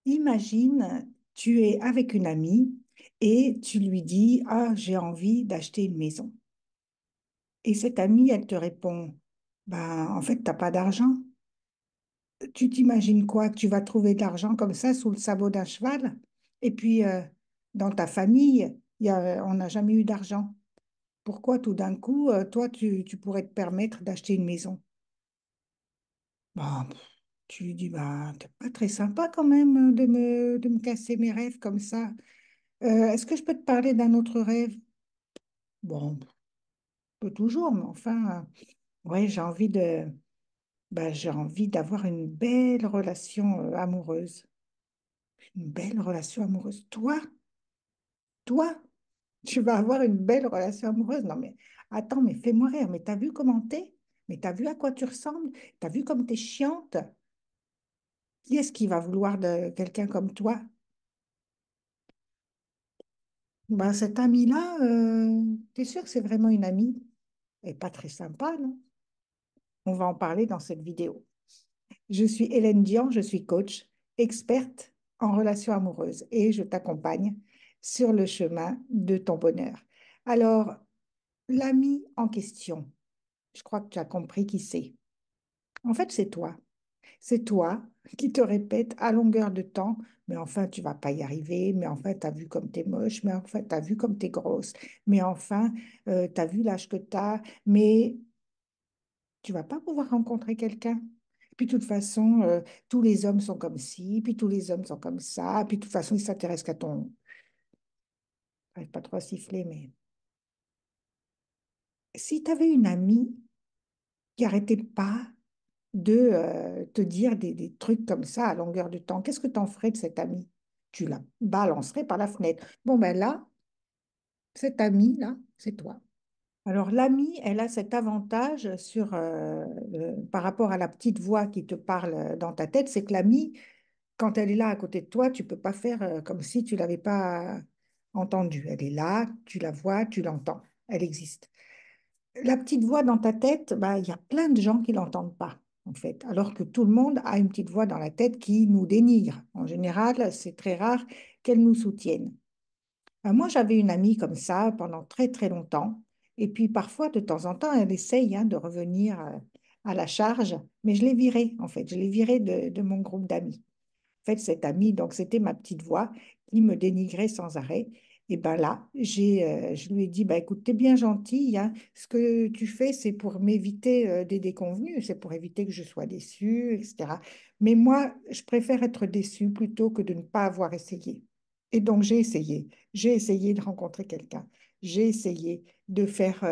Imagine, tu es avec une amie et tu lui dis, ah, j'ai envie d'acheter une maison. Et cette amie, elle te répond, ben, en fait, t'as pas d'argent. Tu t'imagines quoi? Que tu vas trouver de l'argent comme ça sous le sabot d'un cheval? Et puis, dans ta famille, on n'a jamais eu d'argent. Pourquoi tout d'un coup, toi, tu pourrais te permettre d'acheter une maison? Bon, tu lui dis, bah, t'es pas très sympa quand même de me casser mes rêves comme ça. Est-ce que je peux te parler d'un autre rêve? Bon, pas toujours, mais enfin, ouais, j'ai envie d'avoir une belle relation amoureuse. Une belle relation amoureuse. Toi, tu vas avoir une belle relation amoureuse. Non, mais attends, mais fais-moi rire. Mais t'as vu comment t'es? Mais t'as vu à quoi tu ressembles? T'as vu comme t'es chiante? Qui est-ce qui va vouloir de quelqu'un comme toi? Ben, cette amie-là, t'es sûr que c'est vraiment une amie? Elle est pas très sympa, non? On va en parler dans cette vidéo. Je suis Hélène Dian, je suis coach, experte en relations amoureuses et je t'accompagne sur le chemin de ton bonheur. Alors, l'ami en question, je crois que tu as compris qui c'est. En fait, c'est toi. C'est toi qui te répète à longueur de temps, mais enfin, tu vas pas y arriver, mais enfin, tu as vu comme tu es moche, mais enfin, tu as vu comme tu es grosse, mais enfin, tu as vu l'âge que tu as, mais tu vas pas pouvoir rencontrer quelqu'un. Puis de toute façon, tous les hommes sont comme ci, puis tous les hommes sont comme ça, puis de toute façon, ils s'intéressent qu'à ton... J'arrive pas trop à siffler, mais... Si tu avais une amie qui arrêtait pas de te dire des trucs comme ça à longueur de temps, qu'est-ce que tu en ferais de cette amie? Tu la balancerais par la fenêtre. Bon, ben là, cette amie-là, c'est toi. Alors, l'amie, elle a cet avantage par rapport à la petite voix qui te parle dans ta tête, c'est que l'amie, quand elle est là à côté de toi, tu peux pas faire comme si tu l'avais pas entendue. Elle est là, tu la vois, tu l'entends. Elle existe. La petite voix dans ta tête, bah, il y a plein de gens qui l'entendent pas, en fait. Alors que tout le monde a une petite voix dans la tête qui nous dénigre. En général, c'est très rare qu'elle nous soutienne. Moi, j'avais une amie comme ça pendant très très longtemps. Et puis parfois, de temps en temps, elle essaye de revenir à la charge. Mais je l'ai virée, en fait. Je l'ai virée de mon groupe d'amis. En fait, cette amie, donc c'était ma petite voix qui me dénigrait sans arrêt. Et ben là, je lui ai dit, bah, écoute, t'es bien gentille, hein. Ce que tu fais, c'est pour m'éviter des déconvenues, c'est pour éviter que je sois déçue, etc. Mais moi, je préfère être déçue plutôt que de ne pas avoir essayé. Et donc, j'ai essayé. J'ai essayé de rencontrer quelqu'un. J'ai essayé de faire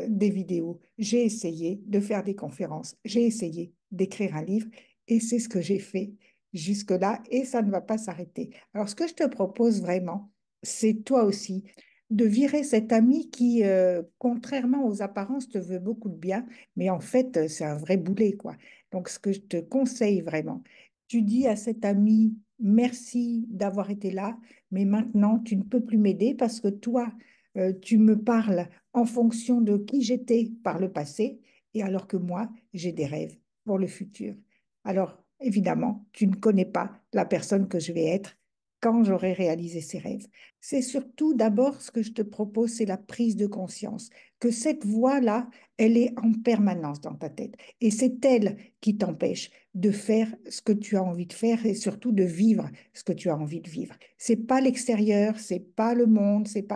des vidéos. J'ai essayé de faire des conférences. J'ai essayé d'écrire un livre. Et c'est ce que j'ai fait jusque-là et ça ne va pas s'arrêter. Alors, ce que je te propose vraiment, c'est toi aussi de virer cet ami qui, contrairement aux apparences, te veut beaucoup de bien, mais en fait, c'est un vrai boulet, quoi. Donc, ce que je te conseille vraiment, tu dis à cet ami, merci d'avoir été là, mais maintenant, tu ne peux plus m'aider parce que toi, tu me parles en fonction de qui j'étais par le passé, et alors que moi, j'ai des rêves pour le futur. Alors, évidemment, tu ne connais pas la personne que je vais être quand j'aurai réalisé ces rêves. C'est surtout d'abord ce que je te propose, c'est la prise de conscience, que cette voix-là, elle est en permanence dans ta tête. Et c'est elle qui t'empêche de faire ce que tu as envie de faire et surtout de vivre ce que tu as envie de vivre. C'est pas l'extérieur, c'est pas le monde, c'est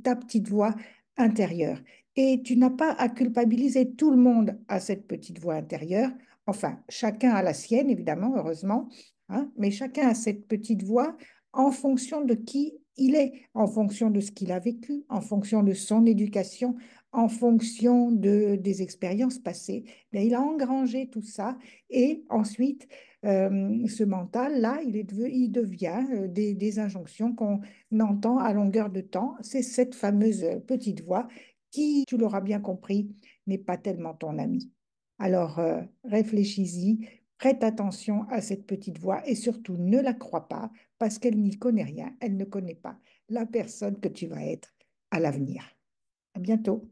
ta petite voix intérieure. Et tu n'as pas à culpabiliser. Tout le monde a cette petite voix intérieure. Enfin, chacun a la sienne, évidemment, heureusement, hein, mais chacun a cette petite voix en fonction de qui il est, en fonction de ce qu'il a vécu, en fonction de son éducation, en fonction des expériences passées. Bien, il a engrangé tout ça et ensuite, ce mental-là, il devient des injonctions qu'on entend à longueur de temps. C'est cette fameuse petite voix qui, tu l'auras bien compris, n'est pas tellement ton ami. Alors, réfléchis-y, prête attention à cette petite voix et surtout ne la crois pas parce qu'elle n'y connaît rien, elle ne connaît pas la personne que tu vas être à l'avenir. À bientôt.